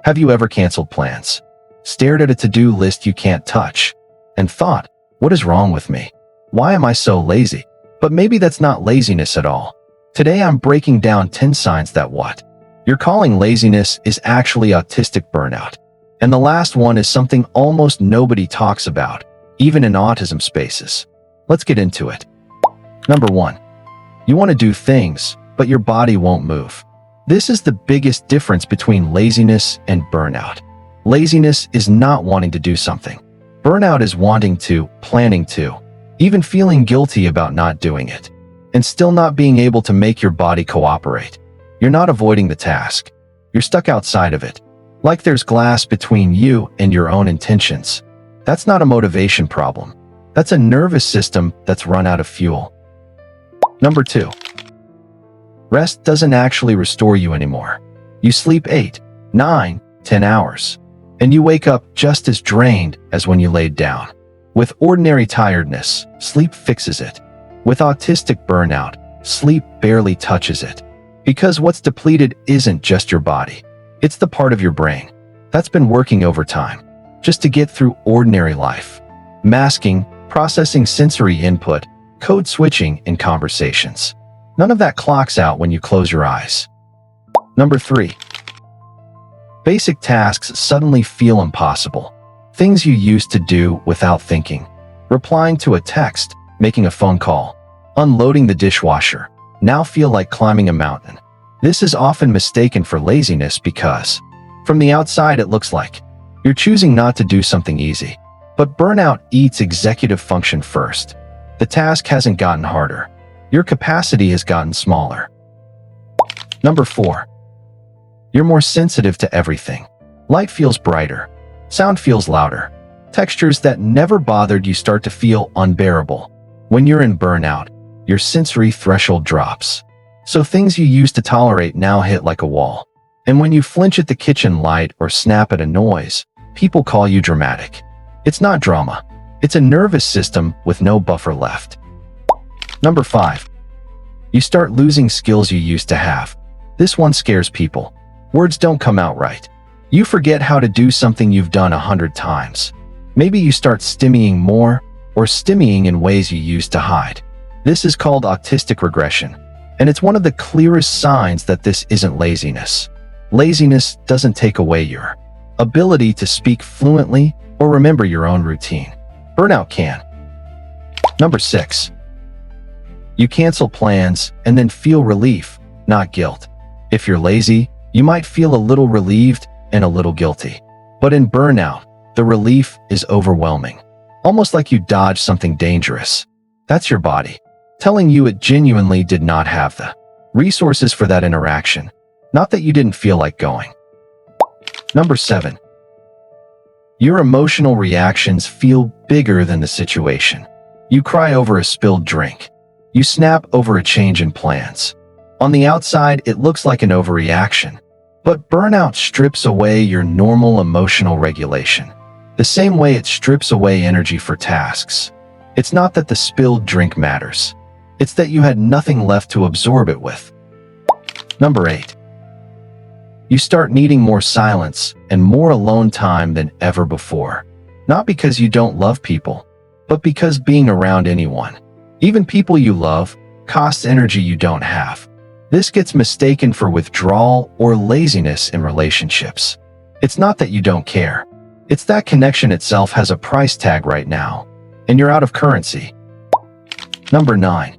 Have you ever canceled plans, stared at a to-do list you can't touch, and thought, what is wrong with me? Why am I so lazy? But maybe that's not laziness at all. Today I'm breaking down 10 signs that what you're calling laziness is actually autistic burnout. And the last one is something almost nobody talks about, even in autism spaces. Let's get into it. Number 1. You want to do things, but your body won't move. This is the biggest difference between laziness and burnout. Laziness is not wanting to do something. Burnout is wanting to, planning to, even feeling guilty about not doing it, and still not being able to make your body cooperate. You're not avoiding the task. You're stuck outside of it. Like there's glass between you and your own intentions. That's not a motivation problem. That's a nervous system that's run out of fuel. Number 2. Rest doesn't actually restore you anymore. You sleep 8, 9, 10 hours, and you wake up just as drained as when you laid down. With ordinary tiredness, sleep fixes it. With autistic burnout, sleep barely touches it. Because what's depleted isn't just your body. It's the part of your brain that's been working overtime just to get through ordinary life. Masking, processing sensory input, code switching in conversations. None of that clocks out when you close your eyes. Number 3. Basic tasks suddenly feel impossible. Things you used to do without thinking. Replying to a text, making a phone call, unloading the dishwasher, now feel like climbing a mountain. This is often mistaken for laziness because, from the outside it looks like you're choosing not to do something easy. But burnout eats executive function first. The task hasn't gotten harder. Your capacity has gotten smaller. Number 4. You're more sensitive to everything. Light feels brighter. Sound feels louder. Textures that never bothered you start to feel unbearable. When you're in burnout, your sensory threshold drops. So things you used to tolerate now hit like a wall. And when you flinch at the kitchen light or snap at a noise, people call you dramatic. It's not drama. It's a nervous system with no buffer left. Number 5. You start losing skills you used to have. This one scares people. Words don't come out right. You forget how to do something you've done 100 times. Maybe you start stimmying more or stimmying in ways you used to hide. This is called autistic regression, and it's one of the clearest signs that this isn't laziness. Laziness doesn't take away your ability to speak fluently or remember your own routine. Burnout can. Number 6. You cancel plans and then feel relief, not guilt. If you're lazy, you might feel a little relieved and a little guilty. But in burnout, the relief is overwhelming. Almost like you dodged something dangerous. That's your body telling you it genuinely did not have the resources for that interaction, not that you didn't feel like going. Number 7. Your emotional reactions feel bigger than the situation. You cry over a spilled drink. You snap over a change in plans. On the outside, it looks like an overreaction, but burnout strips away your normal emotional regulation, the same way it strips away energy for tasks. It's not that the spilled drink matters. It's that you had nothing left to absorb it with. Number 8. You start needing more silence and more alone time than ever before. Not because you don't love people, but because being around anyone, even people you love, costs energy you don't have. This gets mistaken for withdrawal or laziness in relationships. It's not that you don't care. It's that connection itself has a price tag right now, and you're out of currency. Number 9.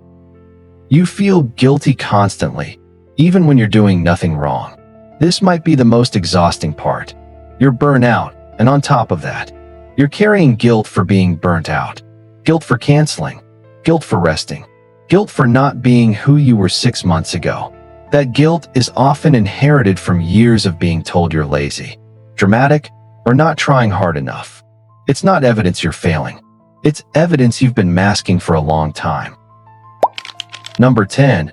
You feel guilty constantly, even when you're doing nothing wrong. This might be the most exhausting part. You're burnt out, and on top of that, you're carrying guilt for being burnt out, guilt for canceling, guilt for resting, guilt for not being who you were 6 months ago. That guilt is often inherited from years of being told you're lazy, dramatic, or not trying hard enough. It's not evidence you're failing. It's evidence you've been masking for a long time. Number 10,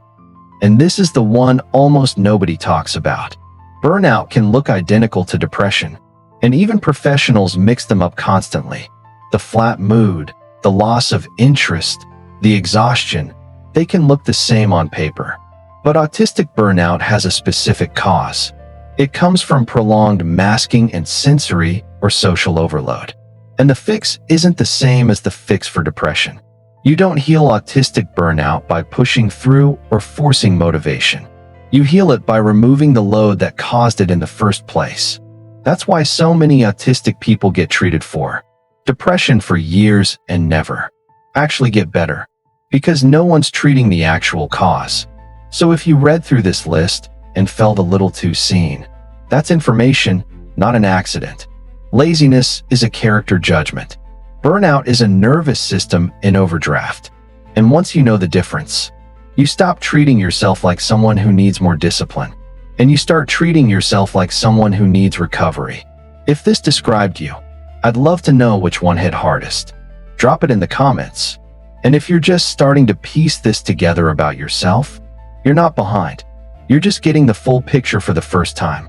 and this is the one almost nobody talks about. Burnout can look identical to depression, and even professionals mix them up constantly. The flat mood, the loss of interest, the exhaustion, they can look the same on paper. But autistic burnout has a specific cause. It comes from prolonged masking and sensory or social overload. And the fix isn't the same as the fix for depression. You don't heal autistic burnout by pushing through or forcing motivation. You heal it by removing the load that caused it in the first place. That's why so many autistic people get treated for depression for years and never actually get better, because no one's treating the actual cause. So if you read through this list and felt a little too seen, that's information, not an accident. Laziness is a character judgment. Burnout is a nervous system in overdraft. And once you know the difference, you stop treating yourself like someone who needs more discipline, and you start treating yourself like someone who needs recovery. If this described you, I'd love to know which one hit hardest. Drop it in the comments. And if you're just starting to piece this together about yourself, you're not behind. You're just getting the full picture for the first time.